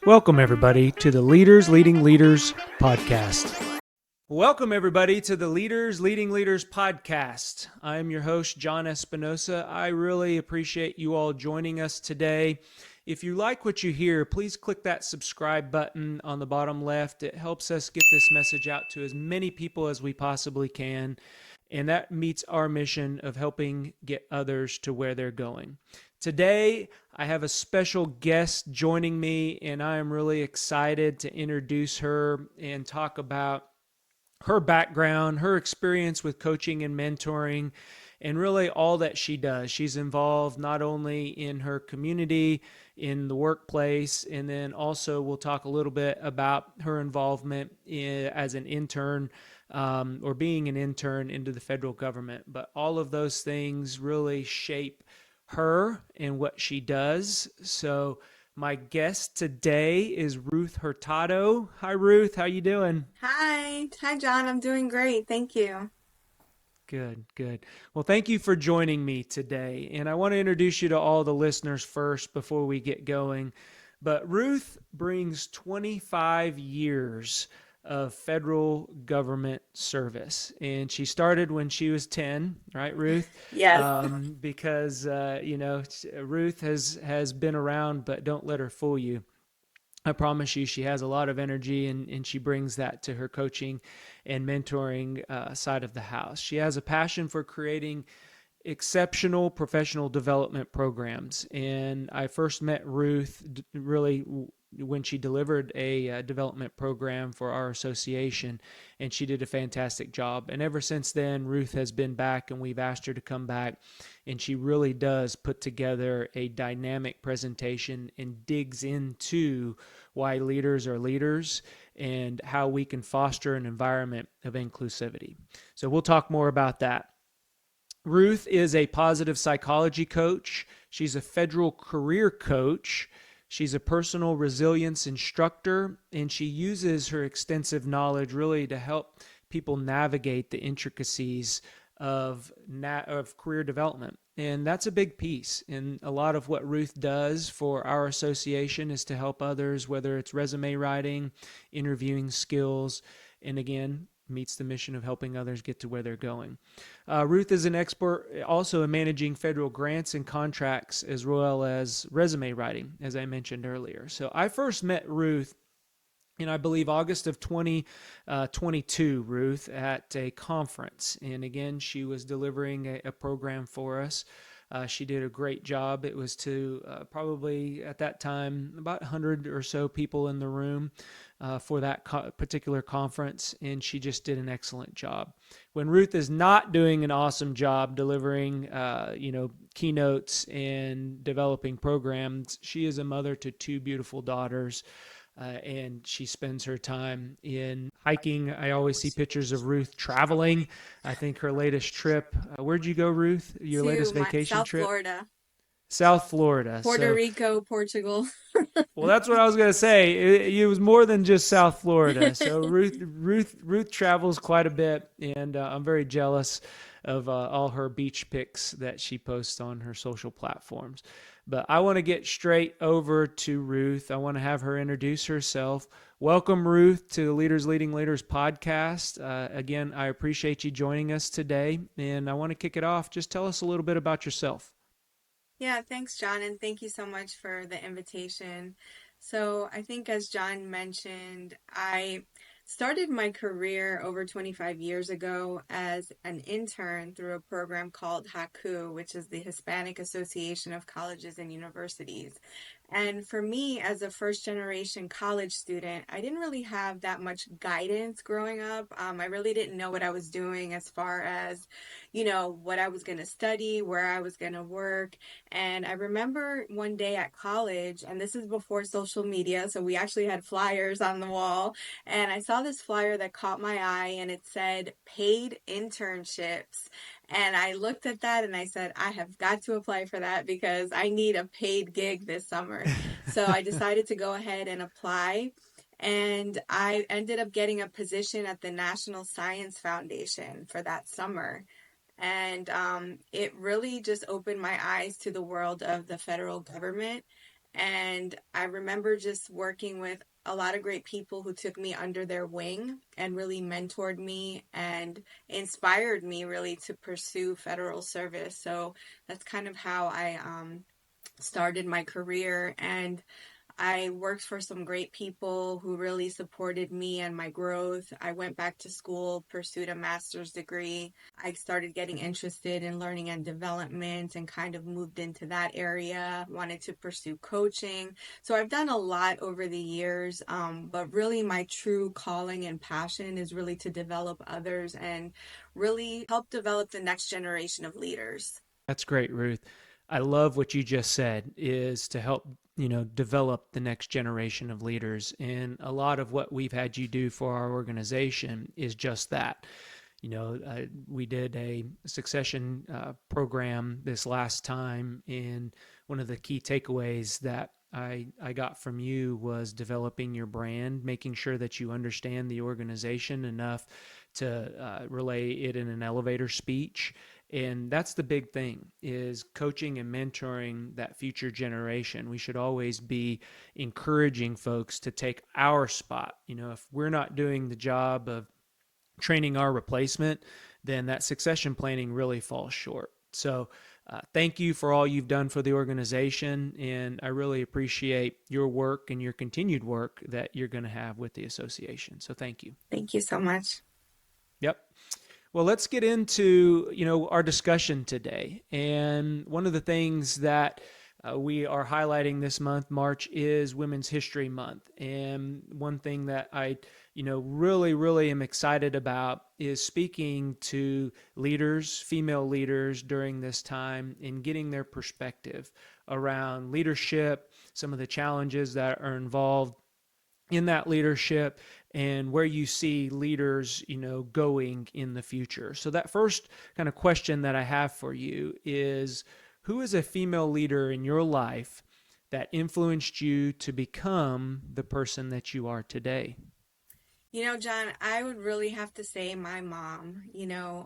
Welcome, everybody, to the Leaders Leading Leaders podcast. Welcome, everybody, to the Leaders Leading Leaders podcast. I am your host, John Espinosa. I really appreciate you all joining us today. If you like what you hear, please click that subscribe button on the bottom left. It helps us get this message out to as many people as we possibly can. And that meets our mission of helping get others to where they're going. Today, I have a special guest joining me, and I am really excited to introduce her and talk about her background, her experience with coaching and mentoring, and really all that she does. She's involved not only in her community, in the workplace, and then also we'll talk a little bit about her involvement as an intern or being an intern into the federal government. But all of those things really shape her and what she does. So my guest today is Ruth Hurtado. Hi, Ruth. How you doing? Hi. Hi, John. I'm doing great. Thank you. Good, good. Well, thank you for joining me today. And I want to introduce you to all the listeners first before we get going. But Ruth brings 25 years of federal government service. And she started when she was 10, right, Ruth? Yes. Because, Ruth has been around, but don't let her fool you. I promise you, she has a lot of energy and she brings that to her coaching and mentoring side of the house. She has a passion for creating exceptional professional development programs. And I first met Ruth really when she delivered a development program for our association, and she did a fantastic job. And ever since then, Ruth has been back, and we've asked her to come back, and she really does put together a dynamic presentation and digs into why leaders are leaders and how we can foster an environment of inclusivity. So we'll talk more about that. Ruth is a positive psychology coach. She's a federal career coach. She's a personal resilience instructor, and she uses her extensive knowledge really to help people navigate the intricacies of career development. And that's a big piece. And a lot of what Ruth does for our association is to help others, whether it's resume writing, interviewing skills, and again, meets the mission of helping others get to where they're going. Ruth is an expert also in managing federal grants and contracts as well as resume writing, as I mentioned earlier. So I first met Ruth in, I believe, August of 2022, Ruth, at a conference. And again, she was delivering a program for us. She did a great job. It was to probably at that time about 100 or so people in the room for that particular conference, and she just did an excellent job. When Ruth is not doing an awesome job delivering, keynotes and developing programs, she is a mother to two beautiful daughters. And she spends her time in hiking. I always see pictures of Ruth traveling. I think her latest trip, where'd you go, Ruth? Your To latest my vacation South trip? Florida, South Florida. Puerto So, Rico, Portugal. well, that's what I was going to say. It was more than just South Florida. So Ruth travels quite a bit, and I'm very jealous of all her beach pics that she posts on her social platforms. But I want to get straight over to Ruth. I want to have her introduce herself. Welcome, Ruth, to the Leaders Leading Leaders podcast. Again, I appreciate you joining us today, and I want to kick it off. Just tell us a little bit about yourself. Yeah, thanks, John, and thank you so much for the invitation. So, I think as John mentioned, I started my career over 25 years ago as an intern through a program called HACU, which is the Hispanic Association of Colleges and Universities. And for me, as a first generation college student, I didn't really have that much guidance growing up. I really didn't know what I was doing as far as, what I was going to study, where I was going to work. And I remember one day at college, and this is before social media, so we actually had flyers on the wall. And I saw this flyer that caught my eye, and it said paid internships. And I looked at that and I said, I have got to apply for that because I need a paid gig this summer. So I decided to go ahead and apply. And I ended up getting a position at the National Science Foundation for that summer. And it really just opened my eyes to the world of the federal government. And I remember just working with a lot of great people who took me under their wing and really mentored me and inspired me really to pursue federal service. So that's kind of how I started my career. And I worked for some great people who really supported me and my growth. I went back to school, pursued a master's degree. I started getting interested in learning and development and kind of moved into that area, wanted to pursue coaching. So I've done a lot over the years, but really my true calling and passion is really to develop others and really help develop the next generation of leaders. That's great, Ruth. I love what you just said is to help, develop the next generation of leaders. And a lot of what we've had you do for our organization is just that. We did a succession program this last time, and one of the key takeaways that I got from you was developing your brand, making sure that you understand the organization enough to relay it in an elevator speech. And that's the big thing is coaching and mentoring that future generation. We should always be encouraging folks to take our spot. If we're not doing the job of training our replacement, then that succession planning really falls short. So, thank you for all you've done for the organization. And I really appreciate your work and your continued work that you're going to have with the association. So, thank you. Thank you so much. Yep. Well, let's get into, our discussion today. And one of the things that we are highlighting this month, March, is Women's History Month. And one thing that I, really, really am excited about is speaking to leaders, female leaders during this time and getting their perspective around leadership, some of the challenges that are involved in that leadership, and where you see leaders going in the future. So that first kind of question that I have for you is, who is a female leader in your life that influenced you to become the person that you are today? John, I would really have to say my mom.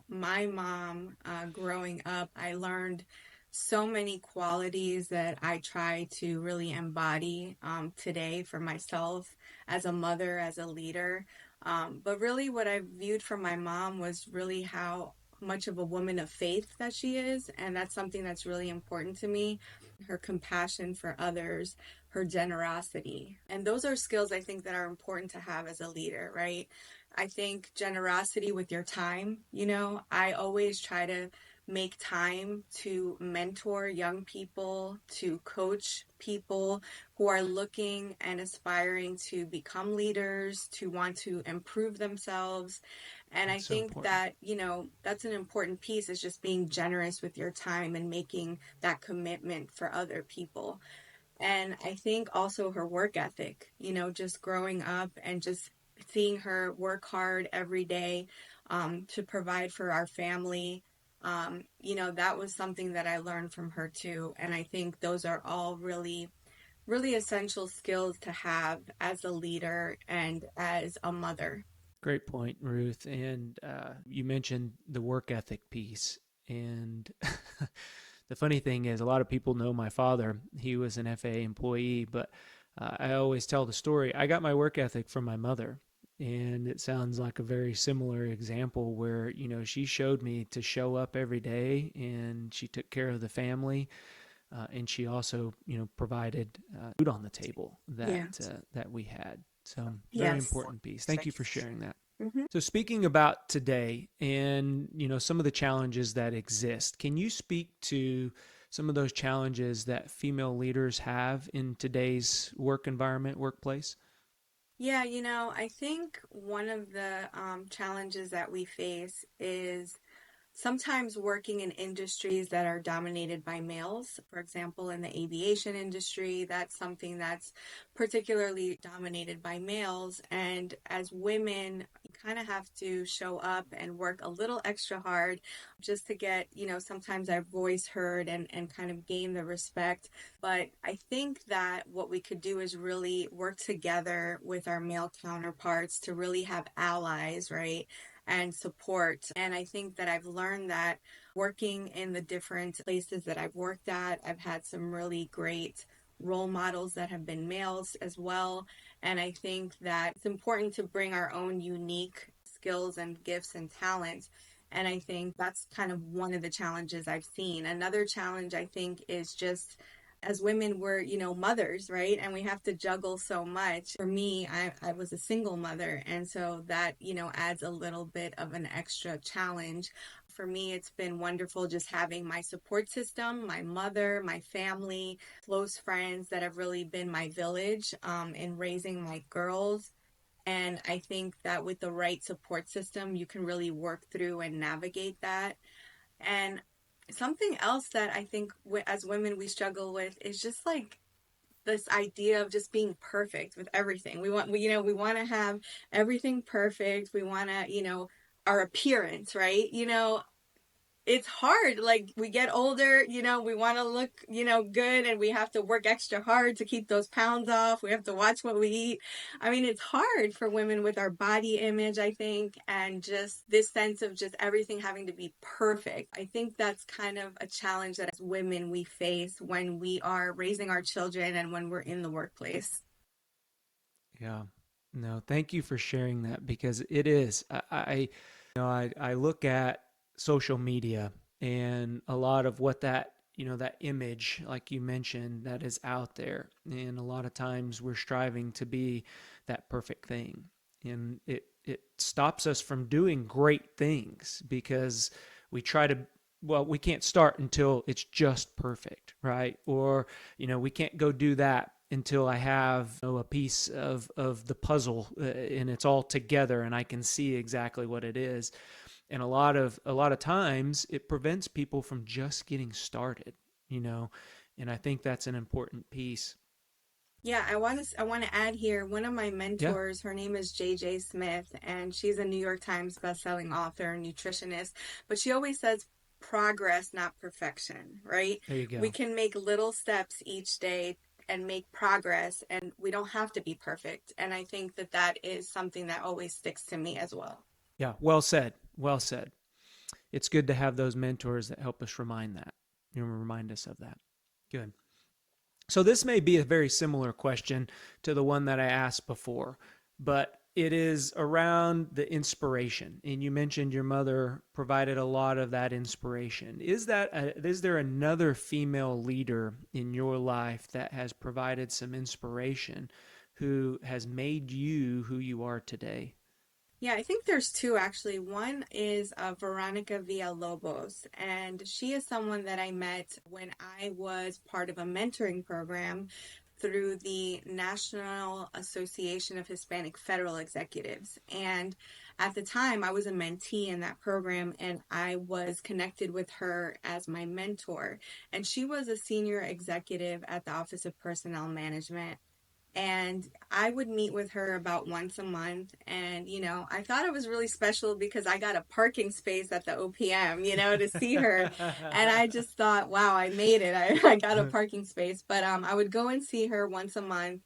My mom, growing up, I learned so many qualities that I try to really embody today for myself as a mother, as a leader. But really, what I viewed from my mom was really how much of a woman of faith that she is. And that's something that's really important to me. Her compassion for others, her generosity. And those are skills I think that are important to have as a leader, right? I think generosity with your time, I always try to make time to mentor young people, to coach people who are looking and aspiring to become leaders, to want to improve themselves. And I That's so think important. that, that's an important piece is just being generous with your time and making that commitment for other people. And I think also her work ethic, just growing up and just seeing her work hard every day to provide for our family. That was something that I learned from her too. And I think those are all really, really essential skills to have as a leader and as a mother. Great point, Ruth. And you mentioned the work ethic piece. And the funny thing is, a lot of people know my father. He was an FAA employee, but I always tell the story. I got my work ethic from my mother. And it sounds like a very similar example where, she showed me to show up every day and she took care of the family. And she also, provided food on the table that Yeah. that we had. So very Yes. important piece. Thank you for sharing that. Hmm. So speaking about today and some of the challenges that exist, can you speak to some of those challenges that female leaders have in today's work environment, workplace? Yeah, I think one of the challenges that we face is sometimes working in industries that are dominated by males. For example, in the aviation industry, that's something that's particularly dominated by males. And as women, you kind of have to show up and work a little extra hard just to get, sometimes our voice heard and kind of gain the respect. But I think that what we could do is really work together with our male counterparts to really have allies, right? And support. And I think that I've learned that working in the different places that I've worked at, I've had some really great role models that have been males as well. And I think that it's important to bring our own unique skills and gifts and talents. And I think that's kind of one of the challenges I've seen. Another challenge I think is just as women, we're, mothers, right? And we have to juggle so much. For me, I was a single mother. And so that, adds a little bit of an extra challenge. For me, it's been wonderful just having my support system, my mother, my family, close friends that have really been my village in raising my girls. And I think that with the right support system, you can really work through and navigate that. And something else that I think as women we struggle with is just like this idea of just being perfect with everything. We want to have everything perfect. We want to, our appearance, right? It's hard. Like we get older, we want to look, good, and we have to work extra hard to keep those pounds off. We have to watch what we eat. I mean, it's hard for women with our body image, I think, and just this sense of just everything having to be perfect. I think that's kind of a challenge that as women we face when we are raising our children and when we're in the workplace. Yeah. No, thank you for sharing that because it is. I look at social media and a lot of what that image, like you mentioned, that is out there. And a lot of times we're striving to be that perfect thing. And it stops us from doing great things because we try to, well, we can't start until it's just perfect, right? Or, we can't go do that until I have a piece of the puzzle and it's all together and I can see exactly what it is. And a lot of times it prevents people from just getting started, you know. And I think that's an important piece. Yeah, I want to add here one of my Yeah, mentors, her name is JJ Smith, and she's a New York Times bestselling author and nutritionist, but she always says progress, not perfection, right? there you We go. can make little steps each day and make progress, and we don't have to be perfect. And I think that that is something that always sticks to me as well. Yeah, well said. Well said. It's good to have those mentors that help us remind us of that. Good. So this may be a very similar question to the one that I asked before, but it is around the inspiration. And you mentioned your mother provided a lot of that inspiration. Is there another female leader in your life that has provided some inspiration who has made you who you are today? Yeah, I think there's two actually. One is Veronica Villalobos, and she is someone that I met when I was part of a mentoring program through the National Association of Hispanic Federal Executives. And at the time, I was a mentee in that program, and I was connected with her as my mentor. And she was a senior executive at the Office of Personnel Management, and I would meet with her about once a month. And, I thought it was really special because I got a parking space at the OPM, to see her. And I just thought, wow, I made it. I got a parking space. But I would go and see her once a month.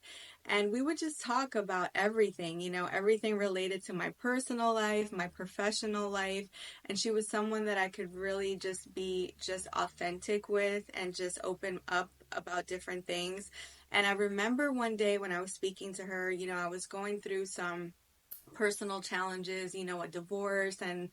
And we would just talk about everything, everything related to my personal life, my professional life. And she was someone that I could really just be just authentic with and just open up about different things. And I remember one day when I was speaking to her, I was going through some personal challenges, a divorce, and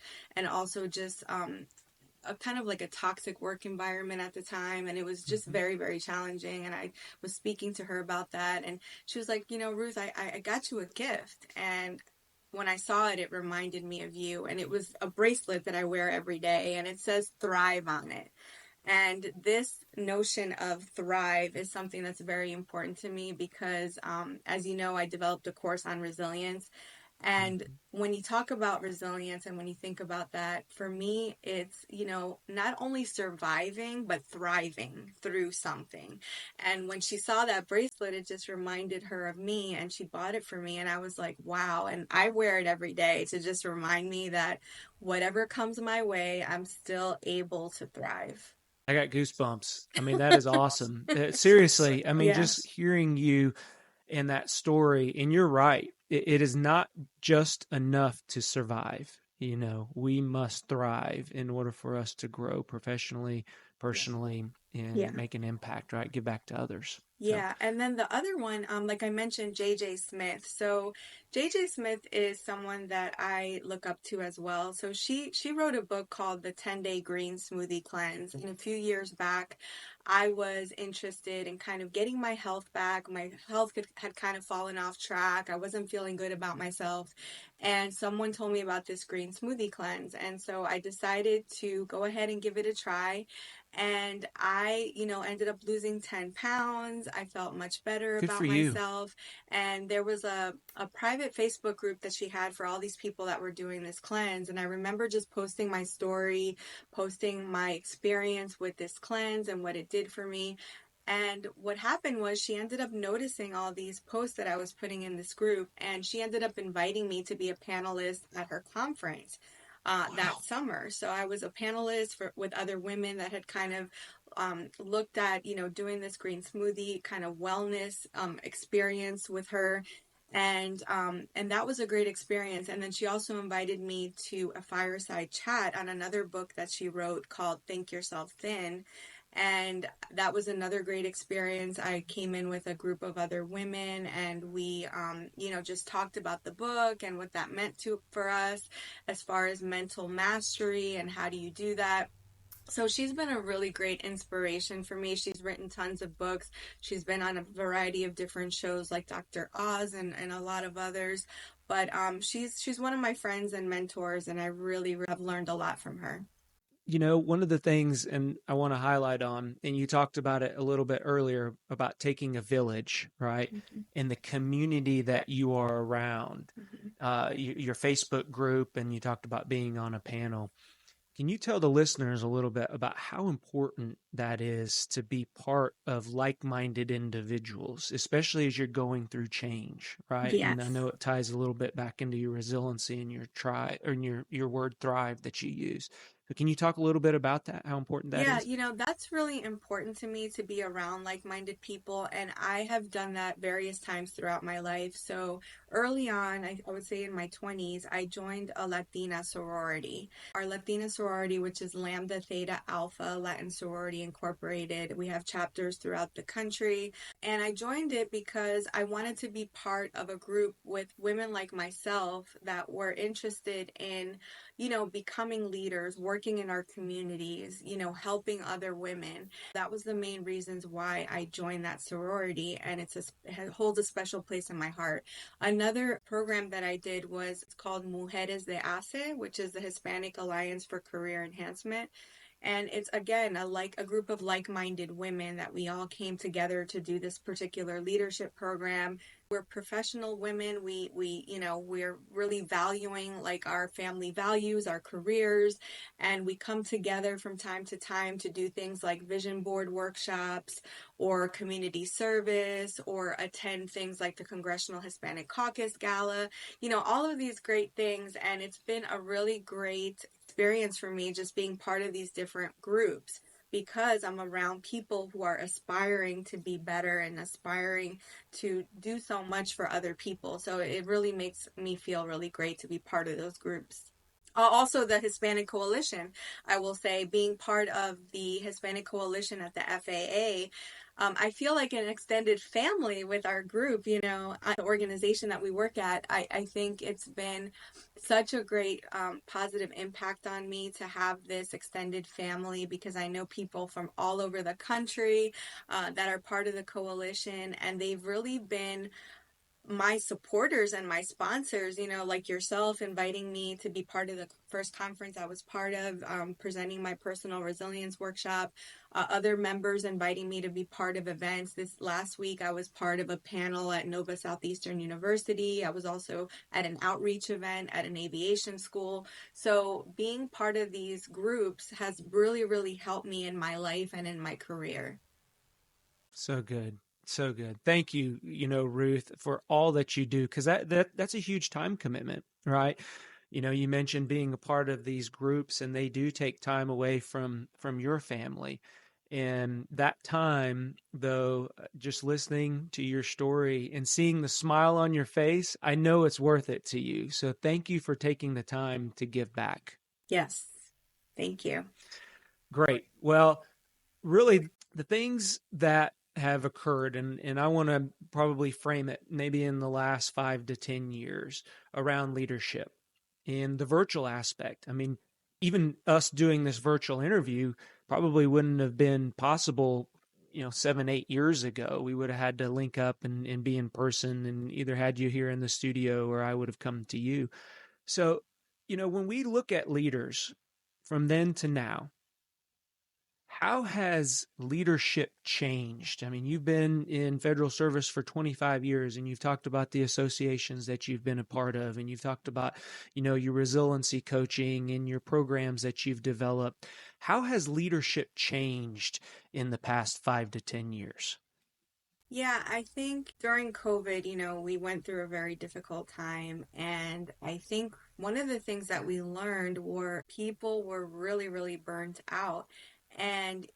also just a kind of like a toxic work environment at the time, and it was just Mhm. very, very challenging. And I was speaking to her about that, and she was like, Ruth, I got you a gift. And when I saw it, it reminded me of you. And it was a bracelet that I wear every day, and it says thrive on it. And this notion of thrive is something that's very important to me because, as you know, I developed a course on resilience. And Mhm. when you talk about resilience and when you think about that, for me, it's, not only surviving, but thriving through something. And when she saw that bracelet, it just reminded her of me, and she bought it for me. And I was like, wow. And I wear it every day to just remind me that whatever comes my way, I'm still able to thrive. I got goosebumps. I mean, that is awesome. Seriously, I mean, Yeah. just hearing you in that story, and you're right. It is not just enough to survive. We must thrive in order for us to grow professionally, Yeah. personally, and Yeah. make an impact, right? Give back to others. So Yeah, and then the other one, like I mentioned, JJ Smith. So JJ Smith is someone that I look up to as well. So she wrote a book called The 10-Day Green Smoothie Cleanse. And a few years back, I was interested in kind of getting my health back. My health had kind of fallen off track. I wasn't feeling good about myself. And someone told me about this green smoothie cleanse. And so I decided to go ahead and give it a try, and I, ended up losing 10 pounds. I felt much better good for about you. myself. And there was a private Facebook group that she had for all these people that were doing this cleanse. And I remember just posting my story, posting my experience with this cleanse and what it did for me. And what happened was she ended up noticing all these posts that I was putting in this group, and she ended up inviting me to be a panelist at her conference that Wow. summer. So I was a panelist with other women that had kind of looked at, doing this green smoothie kind of wellness experience with her. And that was a great experience. And then she also invited me to a fireside chat on another book that she wrote called Think Yourself Thin. And that was another great experience. I came in with a group of other women, and we, just talked about the book and what that meant for us as far as mental mastery and how do you do that. So she's been a really great inspiration for me. She's written tons of books. She's been on a variety of different shows like Dr. Oz and a lot of others. But she's one of my friends and mentors, and I really have learned a lot from her. One of the things, and I want to highlight on, and you talked about it a little bit earlier about taking a village, right? Mm-hmm. And the community that you are around, Mm-hmm. your Facebook group, and you talked about being on a panel. Can you tell the listeners a little bit about how important that is to be part of like-minded individuals, especially as you're going through change, right? And I Yes. know it ties a little bit back into your resiliency and your try or your word thrive that you use. So can you talk a little bit about that, how important that Yeah, is? that's really important to me to be around like-minded people, and I have done that various times throughout my life. So early on, I would say in my 20s, I joined a Latina sorority. Our Latina sorority, which is Lambda Theta Alpha Latin Sorority Incorporated, we have chapters throughout the country, and I joined it because I wanted to be part of a group with women like myself that were interested in becoming leaders, working in our communities, helping other women. That was the main reasons why I joined that sorority, and it holds a special place in my heart. Another program that I did was called Mujeres de ACE, which is the Hispanic Alliance for Career Enhancement. And it's again a group of like-minded women that we all came together to do this particular leadership program. We're professional women. We're really valuing like our family values, our careers, and we come together from time to time to do things like vision board workshops or community service or attend things like the Congressional Hispanic Caucus Gala, all of these great things. And it's been a really great experience for me just being part of these different groups because I'm around people who are aspiring to be better and aspiring to do so much for other people. So it really makes me feel really great to be part of those groups. Also, the Hispanic Coalition, I will say, being part of the Hispanic Coalition at the FAA, I feel like an extended family with our group, the organization that we work at. I think it's been such a great positive impact on me to have this extended family because I know people from all over the country that are part of the coalition, and they've really been my supporters and my sponsors, like yourself inviting me to be part of the first conference I was part of, presenting my personal resilience workshop, other members inviting me to be part of events. This last week, I was part of a panel at Nova Southeastern University. I was also at an outreach event at an aviation school. So being part of these groups has really, really helped me in my life and in my career. So good. So good. Thank you, Ruth, for all that you do because that's a huge time commitment, right? You mentioned being a part of these groups and they do take time away from your family. And that time, though, just listening to your story and seeing the smile on your face, I know it's worth it to you. So thank you for taking the time to give back. Yes. Thank you. Great. Well, really the things that have occurred, and I want to probably frame it maybe in the last 5 to 10 years around leadership and the virtual aspect. I mean, even us doing this virtual interview probably wouldn't have been possible, 7, 8 years ago. We would have had to link up and be in person, and either had you here in the studio or I would have come to you. So, when we look at leaders from then to now, how has leadership changed? I mean, you've been in federal service for 25 years, and you've talked about the associations that you've been a part of, and you've talked about, your resiliency coaching and your programs that you've developed. How has leadership changed in the past 5 to 10 years? Yeah, I think during COVID, we went through a very difficult time. And I think one of the things that we learned were people were really, really burnt out. And,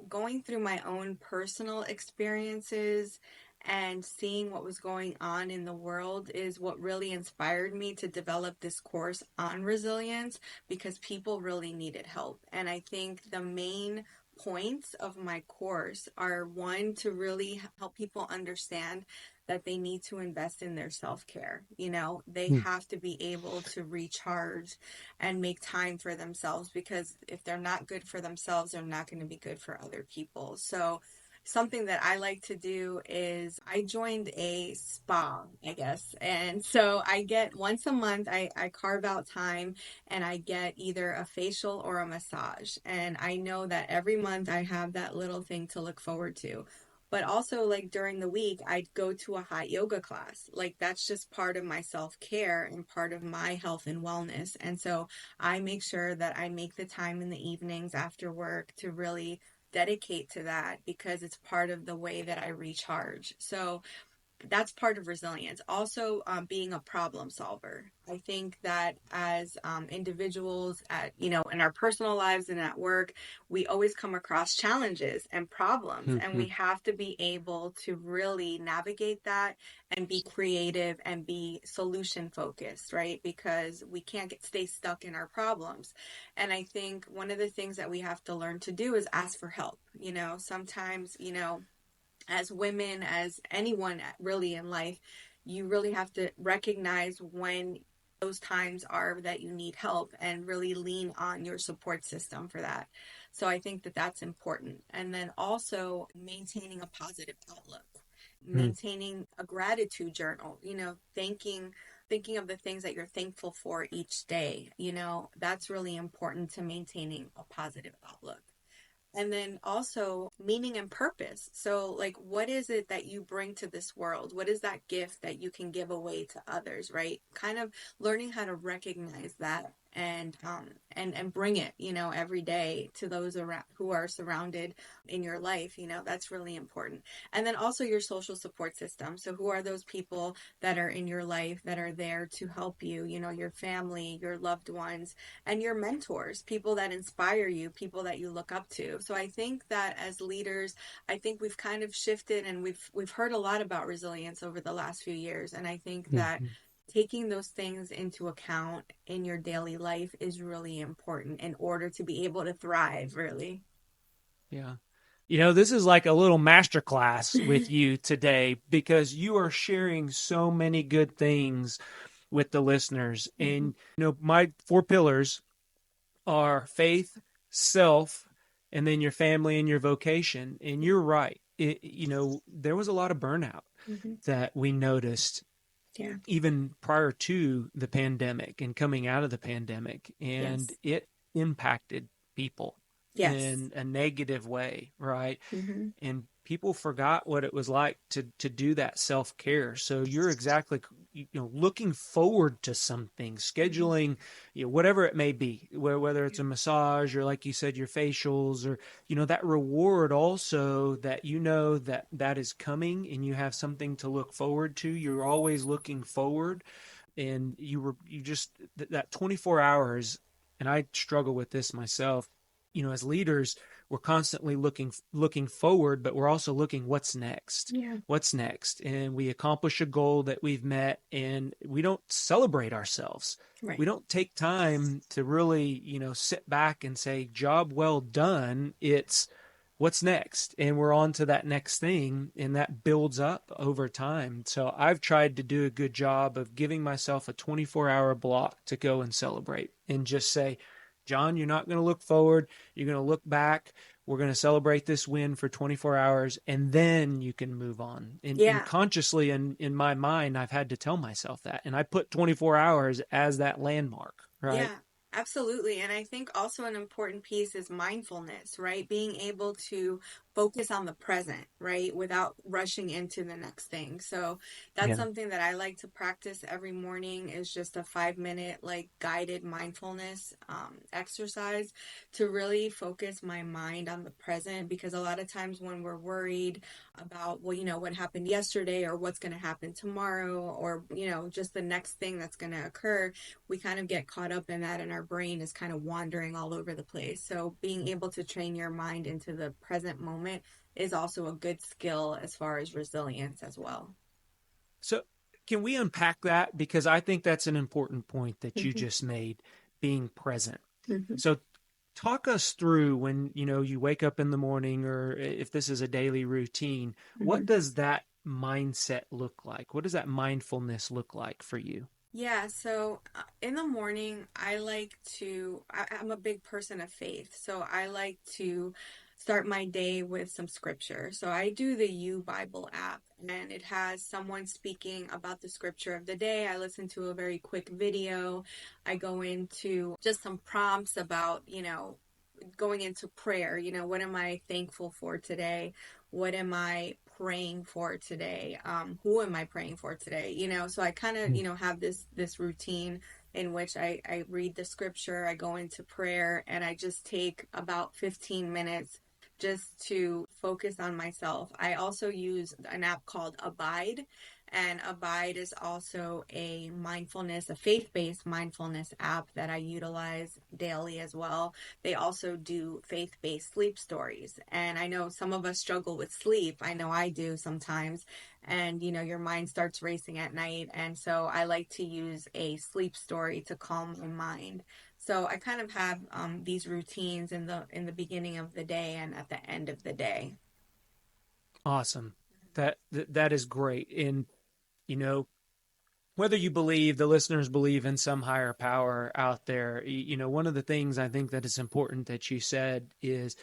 going through my own personal experiences and seeing what was going on in the world is what really inspired me to develop this course on resilience because people really needed help. And I think the main points of my course are one, to really help people understand that they need to invest in their self-care. They Mm. have to be able to recharge and make time for themselves, because if they're not good for themselves, they're not going to be good for other people. So something that I like to do is I joined a spa, I guess. And so I get once a month, I carve out time and I get either a facial or a massage. And I know that every month I have that little thing to look forward to. But also, like during the week, I'd go to a hot yoga class. Like that's just part of my self care and part of my health and wellness. And so I make sure that I make the time in the evenings after work to really dedicate to that because it's part of the way that I recharge. So that's part of resilience. Also, being a problem solver. I think that as individuals, in our personal lives and at work, we always come across challenges and problems, and Mm-hmm. we have to be able to really navigate that and be creative and be solution focused, right? Because we can't stay stuck in our problems. And I think one of the things that we have to learn to do is ask for help. Sometimes, as women, as anyone really in life, you really have to recognize when those times are that you need help and really lean on your support system for that. So I think that that's important. And then also maintaining a positive outlook, maintaining a gratitude journal, thinking of the things that you're thankful for each day. That's really important to maintaining a positive outlook. And then also meaning and purpose. So, like, what is it that you bring to this world? What is that gift that you can give away to others, right? Kind of learning how to recognize that and bring it, every day to those around who are surrounded in your life. That's really important. And then also your social support system. So, who are those people that are in your life that are there to help you? Your family, your loved ones, and your mentors, people that inspire you, people that you look up to. So I think that as leaders, I think we've kind of shifted, and we've heard a lot about resilience over the last few years, and I think that Mm-hmm. taking those things into account in your daily life is really important in order to be able to thrive, really. Yeah. This is like a little masterclass with you today because you are sharing so many good things with the listeners. Mhm. And, my 4 pillars are faith, self, and then your family and your vocation. And you're right. There was a lot of burnout Mhm. that we noticed Yeah. even prior to the pandemic and coming out of the pandemic, and Yes. it impacted people Yes. in a negative way, right? Hmm. And people forgot what it was like to do that self-care. So you're exactly, looking forward to something, Hmm. scheduling, whatever it may be, whether it's Yeah. a massage or, like you said, your facials, or that reward also, that that is coming and you have something to look forward to. You're always looking forward, and you just that 24 hours. And I struggle with this myself, as leaders. We're constantly looking forward, but we're also looking Yeah. what's next, and we accomplish a goal that we've met, and we don't celebrate ourselves. We Right. don't take time to really sit back and say job well done. It's what's next? And we're on to that next thing, and that builds up over time. So I've tried to do a good job of giving myself a 24-hour block to go and celebrate and just say, John, you're not going to look forward. You're going to look back. We're going to celebrate this win for 24 hours, and then you can move on. And Yeah. consciously in my mind, I've had to tell myself that. And I put 24 hours as that landmark, right? Yeah, absolutely. And I think also an important piece is mindfulness, right? Being able to focus on the present, right? Without rushing into the next thing. So that's Yeah. something that I like to practice every morning is just a 5 minute like guided mindfulness exercise to really focus my mind on the present because a lot of times when we're worried about, well, what happened yesterday or what's going to happen tomorrow or, just the next thing that's going to occur, we kind of get caught up in that and our brain is kind of wandering all over the place. So being able to train your mind into the present moment is also a good skill as far as resilience as well. So can we unpack that? Because I think that's an important point that you Mhm. just made, being present. Mhm. So talk us through when, you wake up in the morning or if this is a daily routine, what Mhm. does that mindset look like? What does that mindfulness look like for you? Yeah, so in the morning, I'm a big person of faith. So I like to start my day with some scripture. So I do the U Bible app, and it has someone speaking about the scripture of the day. I listen to a very quick video. I go into just some prompts about, going into prayer, what am I thankful for today? What am I praying for today? Who am I praying for today? So I kind of, have this routine in which I read the scripture, I go into prayer, and I just take about 15 minutes just to focus on myself. I also use an app called Abide, and Abide is also a faith-based mindfulness app that I utilize daily as well. They also do faith-based sleep stories. And I know some of us struggle with sleep. I know I do sometimes. And your mind starts racing at night. And so I like to use a sleep story to calm my mind. So I kind of have these routines in the beginning of the day and at the end of the day. Awesome. That is great. And, you know, whether you believe the listeners believe in some higher power out there, one of the things I think that is important that you said is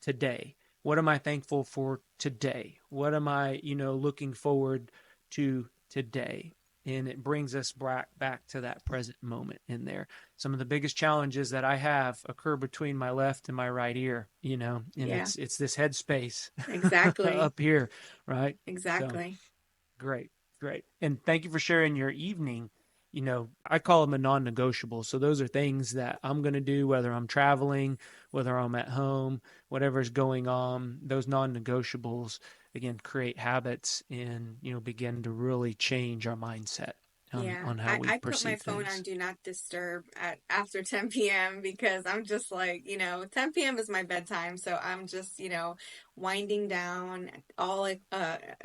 today. What am I thankful for today? What am I, looking forward to today? And it brings us back to that present moment in there. Some of the biggest challenges that I have occur between my left and my right ear, and Yeah, it's this headspace exactly. up here, right? So Exactly. great, great. And thank you for sharing your evening. I call them a non negotiable. So those are things that I'm going to do, whether I'm traveling, whether I'm at home, whatever's going on. Those non negotiables, again, create habits and, begin to really change our mindset Yeah, on how we I put my perceive phone on things. do not disturb at after 10 p.m. because I'm just like, 10 p.m. is my bedtime, so I'm just, winding down. All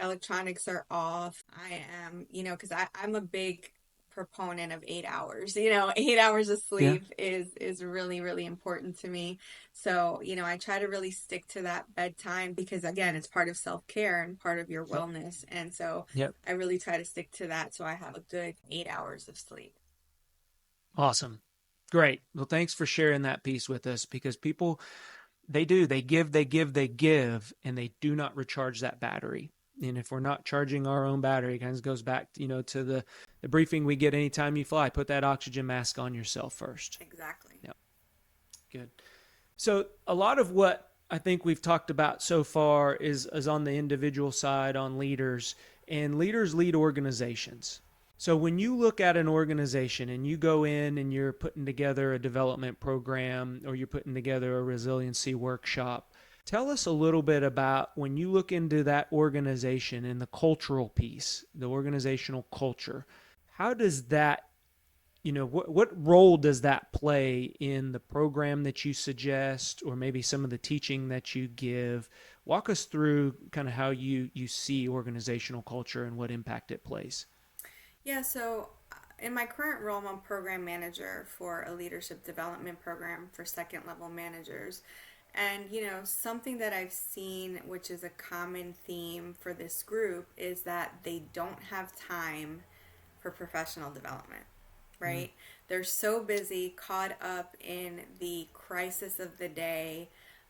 electronics are off. I am, because I'm a big proponent of 8 hours. 8 hours of Yeah. sleep is really, really important to me. So, I try to really stick to that bedtime because again, it's part of self-care and part of your Yep. wellness. And so Yep. I really try to stick to that so I have a good 8 hours of sleep. Awesome. Great. Well, thanks for sharing that piece with us because people, they give, they give, they give, and they do not recharge that battery. And if we're not charging our own battery, it kind of goes back, to the briefing we get anytime you fly. Put that oxygen mask on yourself first. Exactly. Yep, good. So a lot of what I think we've talked about so far is on the individual side, on leaders, and leaders lead organizations. So when you look at an organization and you go in and you're putting together a development program or you're putting together a resiliency workshop, tell us a little bit about when you look into that organization and the cultural piece, the organizational culture. How does that, what role does that play in the program that you suggest or maybe some of the teaching that you give? Walk us through kind of how you see organizational culture and what impact it plays. Yeah, so in my current role, I'm a program manager for a leadership development program for second level managers. And, something that I've seen, which is a common theme for this group, is that they don't have time for professional development, Mm, right? They're so busy, caught up in the crisis of the day,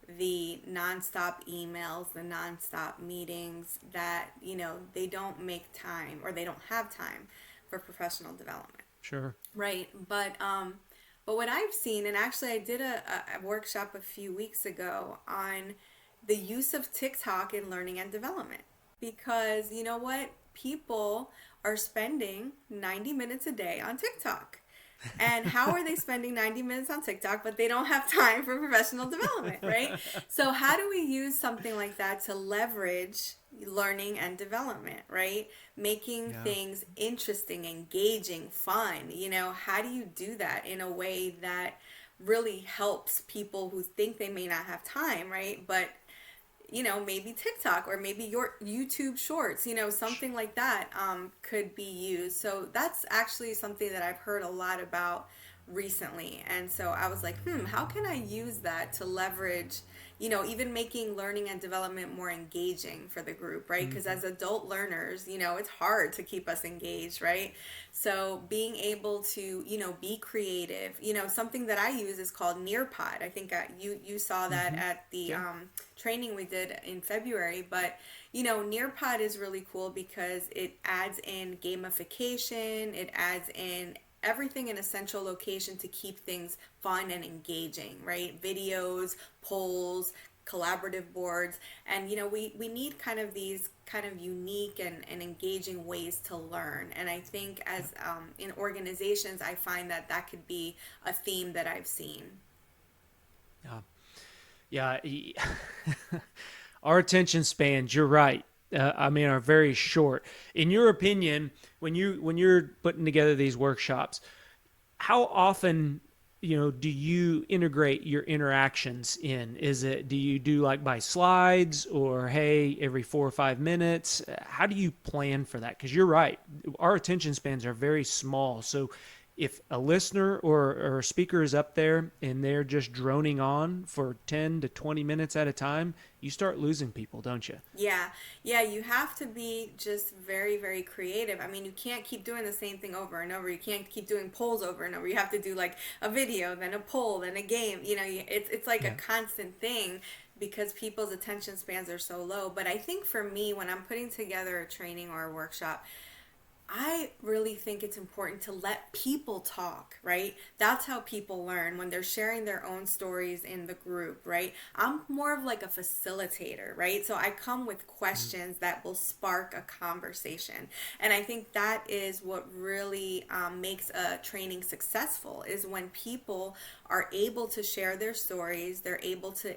the nonstop emails, the nonstop meetings, that, they don't make time or they don't have time for professional development. sure. Right, but what I've seen, and actually I did a workshop a few weeks ago on the use of TikTok in learning and development. Because you know what? People are spending 90 minutes a day on TikTok. And how are they spending 90 minutes on TikTok, but they don't have time for professional development, right? So, how do we use something like that to leverage learning and development, right? Making Yeah. things interesting, engaging, fun. How do you do that in a way that really helps people who think they may not have time, right? But maybe TikTok or maybe your YouTube shorts, something like that could be used. So that's actually something that I've heard a lot about recently. And so I was like, how can I use that to leverage, even making learning and development more engaging for the group, right? Because Hmm. as adult learners, it's hard to keep us engaged, right? So being able to, be creative, something that I use is called Nearpod. I think you saw that Hmm. at the Yeah. training we did in February. But Nearpod is really cool because it adds in gamification, it adds in everything in a central location to keep things fun and engaging, right? Videos, polls, collaborative boards. And we need kind of these kind of unique and engaging ways to learn. And I think Yeah. as in organizations, I find that that could be a theme that I've seen. Yeah. Yeah. Our attention spans, you're right. I mean, are very short. In your opinion, when you're putting together these workshops, how often do you integrate your interactions in? Is it, do you do like by slides, or hey, every 4 or 5 minutes? How do you plan for that? Because you're right, our attention spans are very small. So if a listener or a speaker is up there and they're just droning on for 10 to 20 minutes at a time, you start losing people, don't you? Yeah, yeah, you have to be just very, very creative. I mean, you can't keep doing the same thing over and over. You can't keep doing polls over and over. You have to do like a video, then a poll, then a game. It's like a Yeah. constant thing because people's attention spans are so low. But I think for me, when I'm putting together a training or a workshop, I really think it's important to let people talk, right? That's how people learn when they're sharing their own stories in the group, right? I'm more of like a facilitator, right? So I come with Mm. questions that will spark a conversation. And I think that is what really makes a training successful is when people are able to share their stories, they're able to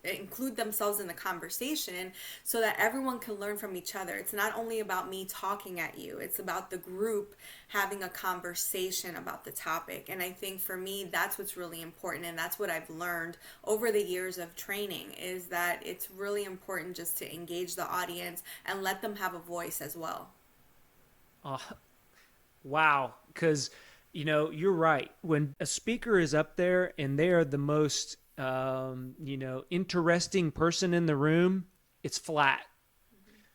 include themselves in the conversation so that everyone can learn from each other. It's not only about me talking at you, it's about the group having a conversation about the topic. And I think for me that's what's really important, and that's what I've learned over the years of training is that it's really important just to engage the audience and let them have a voice as well. Uh, wow. Because, you're right. When a speaker is up there and they are the most, interesting person in the room, it's flat.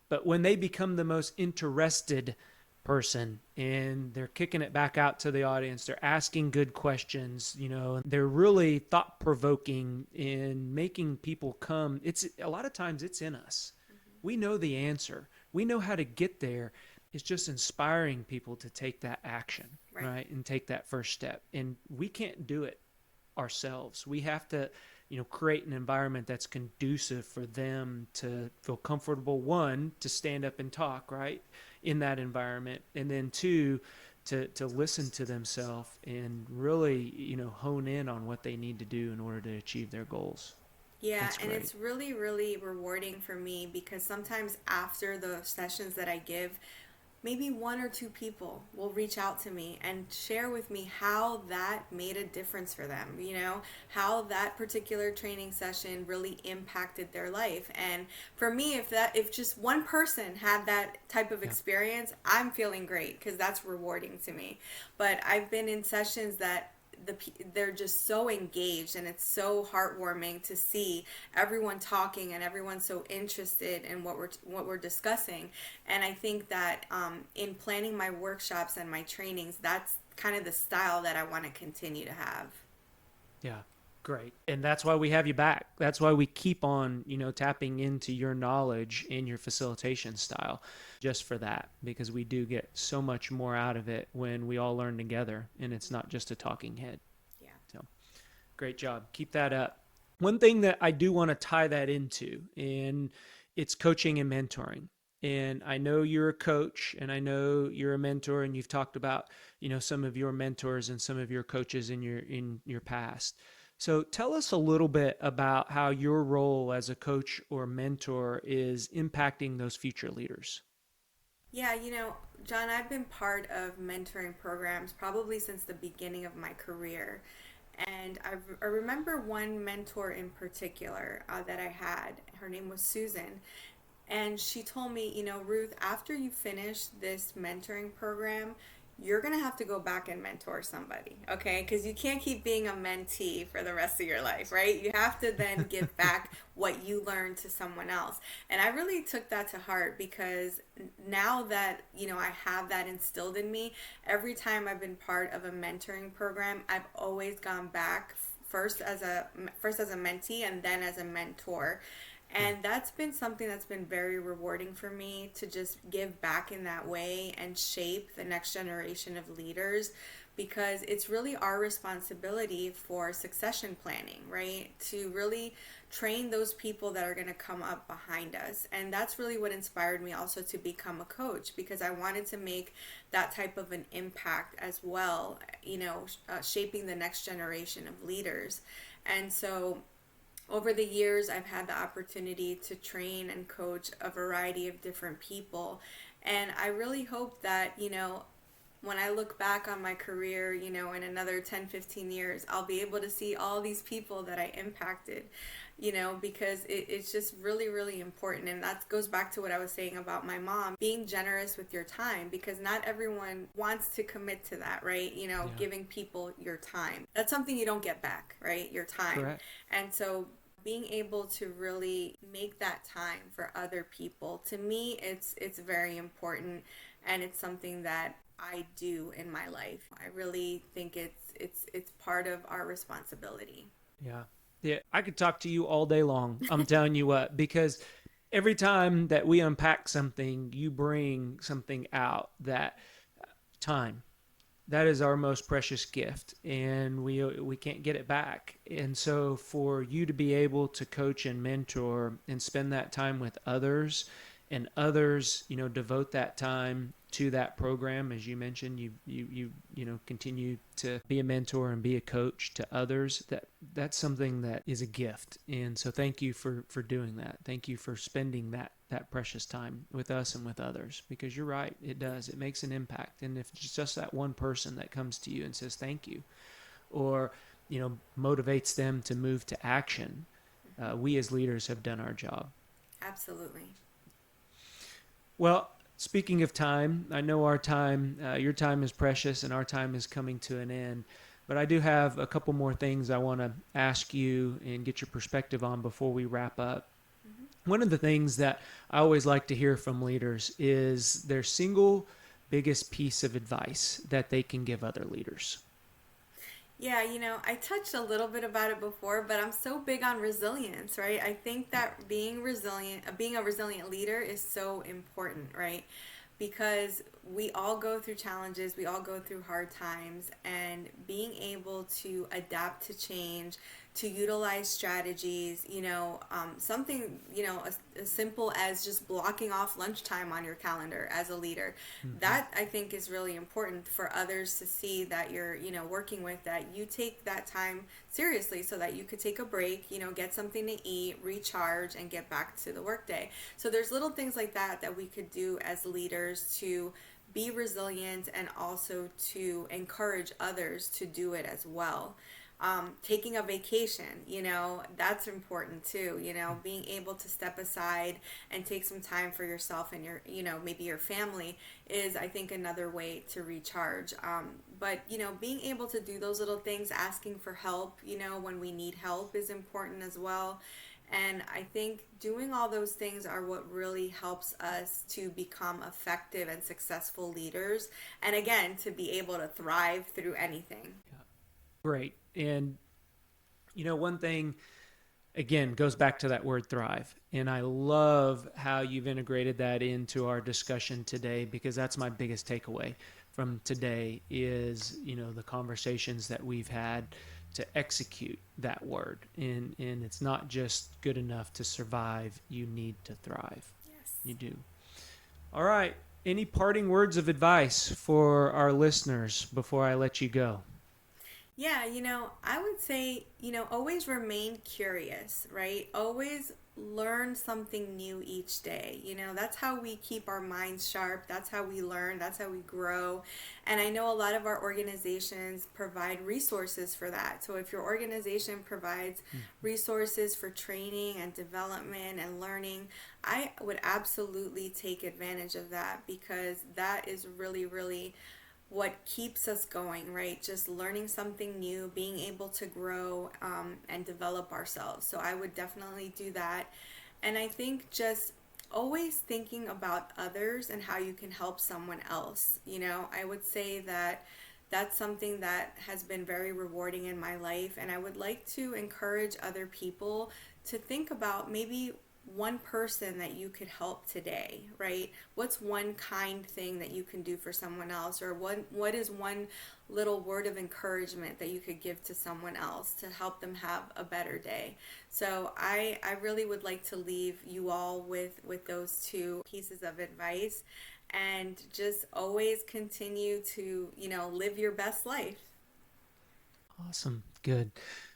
But when they become the most interested person and they're kicking it back out to the audience, they're asking good questions, they're really thought provoking in making people come. It's a lot of times it's in us. We know the answer, we know how to get there. It's just inspiring people to take that action, Right. right? And take that first step. And we can't do it ourselves. We have to, create an environment that's conducive for them to feel comfortable. One, to stand up and talk, right, in that environment, and then two, to listen to themselves and really, hone in on what they need to do in order to achieve their goals. Yeah, That's and great. it's really, really rewarding for me because sometimes after the sessions that I give, maybe one or two people will reach out to me and share with me how that made a difference for them, how that particular training session really impacted their life. And for me, if just one person had that type of Yeah. experience, I'm feeling great because that's rewarding to me. But I've been in sessions that they're just so engaged, and it's so heartwarming to see everyone talking and everyone so interested in what we're discussing. And I think that in planning my workshops and my trainings, that's kind of the style that I want to continue to have. Yeah, great. And that's why we have you back. That's why we keep on, tapping into your knowledge and your facilitation style just for that, because we do get so much more out of it when we all learn together and it's not just a talking head. Yeah. So great job. Keep that up. One thing that I do want to tie that into, and it's coaching and mentoring. And I know you're a coach and I know you're a mentor, and you've talked about, some of your mentors and some of your coaches in your past. So tell us a little bit about how your role as a coach or mentor is impacting those future leaders. Yeah, John, I've been part of mentoring programs probably since the beginning of my career. And I remember one mentor in particular that I had. Her name was Susan. And she told me, Ruth, after you finish this mentoring program, you're going to have to go back and mentor somebody, okay? Because you can't keep being a mentee for the rest of your life, right? You have to then give back what you learned to someone else. And I really took that to heart, because now that, I have that instilled in me, every time I've been part of a mentoring program, I've always gone back first as a mentee and then as a mentor. Yeah. And that's been something that's been very rewarding for me, to just give back in that way and shape the next generation of leaders, because it's really our responsibility for succession planning, right? To really train those people that are going to come up behind us. And that's really what inspired me also to become a coach, because I wanted to make that type of an impact as well, shaping the next generation of leaders. And so over the years, I've had the opportunity to train and coach a variety of different people. And I really hope that, when I look back on my career, in another 10, 15 years, I'll be able to see all these people that I impacted, because it's just really, really important. And that goes back to what I was saying about my mom, being generous with your time, because not everyone wants to commit to that, right? Yeah. Giving people your time. That's something you don't get back, right? Your time. Correct. And so being able to really make that time for other people, to me, it's very important, and it's something that I do in my life. I really think it's part of our responsibility. Yeah. Yeah. I could talk to you all day long. I'm telling you what, because every time that we unpack something, you bring something out that time. That is our most precious gift, and we can't get it back. And so for you to be able to coach and mentor and spend that time with others, and others, devote that time to that program, as you mentioned, continue to be a mentor and be a coach to others. That's something that is a gift. And so thank you for doing that. Thank you for spending that precious time with us and with others, because you're right, it does, it makes an impact. And if it's just that one person that comes to you and says thank you, or motivates them to move to action, we as leaders have done our job. Absolutely. Well, speaking of time, I know your time is precious and our time is coming to an end. But I do have a couple more things I want to ask you and get your perspective on before we wrap up. Mm-hmm. One of the things that I always like to hear from leaders is their single biggest piece of advice that they can give other leaders. Yeah, I touched a little bit about it before, but I'm so big on resilience, right? I think that being a resilient leader is so important, right? Because we all go through challenges, we all go through hard times, and being able to adapt to change, to utilize strategies, something, as simple as just blocking off lunchtime on your calendar as a leader. Mm-hmm. That I think is really important for others to see that you're, working with, that you take that time seriously, so that you could take a break, get something to eat, recharge, and get back to the workday. So there's little things like that we could do as leaders to be resilient, and also to encourage others to do it as well. taking a vacation, that's important too. Being able to step aside and take some time for yourself and your, maybe your family is, I think, another way to recharge. But, being able to do those little things, asking for help, when we need help is important as well. And I think doing all those things are what really helps us to become effective and successful leaders. And again, to be able to thrive through anything. Great. And, one thing, again, goes back to that word thrive. And I love how you've integrated that into our discussion today, because that's my biggest takeaway from today is, the conversations that we've had to execute that word. And it's not just good enough to survive. You need to thrive. Yes. You do. All right. Any parting words of advice for our listeners before I let you go? Yeah, I would say, always remain curious, right? Always learn something new each day. That's how we keep our minds sharp. That's how we learn. That's how we grow. And I know a lot of our organizations provide resources for that. So if your organization provides resources for training and development and learning, I would absolutely take advantage of that, because that is really, really what keeps us going, right? Just learning something new, being able to grow and develop ourselves. So I would definitely do that. And I think just always thinking about others and how you can help someone else. I would say that that's something that has been very rewarding in my life. And I would like to encourage other people to think about maybe one person that you could help today, right? What's one kind thing that you can do for someone else, or what is one little word of encouragement that you could give to someone else to help them have a better day? So I really would like to leave you all with those two pieces of advice, and just always continue to, live your best life. Awesome. Good.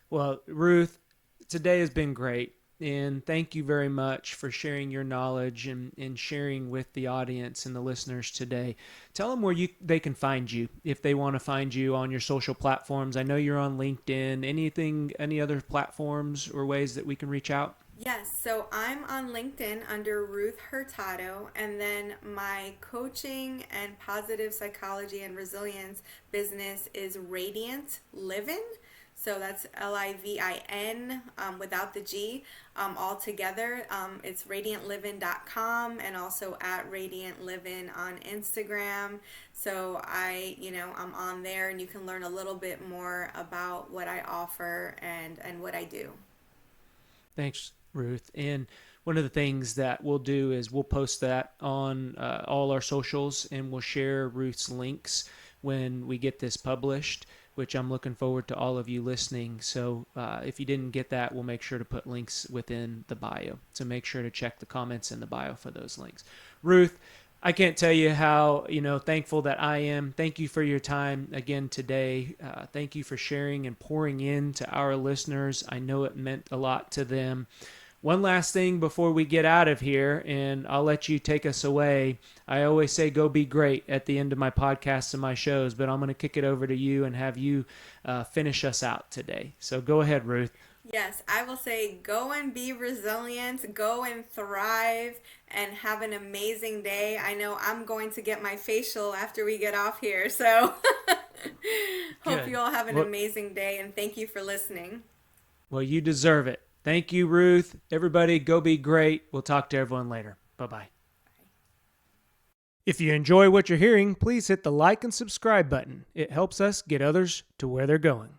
Well, Ruth, today has been great. And thank you very much for sharing your knowledge and sharing with the audience and the listeners today. Tell them where they can find you if they want to find you on your social platforms. I know you're on LinkedIn. Any other platforms or ways that we can reach out? Yes, so I'm on LinkedIn under Ruth Hurtado, and then my coaching and positive psychology and resilience business is Radiant Livin'. So that's Livin, without the G, all together. It's radiantlivin.com, and also at Radiant Livin on Instagram. So I'm on there, and you can learn a little bit more about what I offer and what I do. Thanks, Ruth. And one of the things that we'll do is we'll post that on all our socials, and we'll share Ruth's links when we get this published, which I'm looking forward to all of you listening. So if you didn't get that, we'll make sure to put links within the bio. So make sure to check the comments in the bio for those links. Ruth, I can't tell you how thankful that I am. Thank you for your time again today. Thank you for sharing and pouring into our listeners. I know it meant a lot to them. One last thing before we get out of here, and I'll let you take us away. I always say go be great at the end of my podcasts and my shows, but I'm going to kick it over to you and have you finish us out today. So go ahead, Ruth. Yes, I will say go and be resilient, go and thrive, and have an amazing day. I know I'm going to get my facial after we get off here, so hope Good. you all have an Well, amazing day, and thank you for listening. well, you deserve it. Thank you, Ruth. Everybody, go be great. We'll talk to everyone later. Bye-bye. If you enjoy what you're hearing, please hit the like and subscribe button. It helps us get others to where they're going.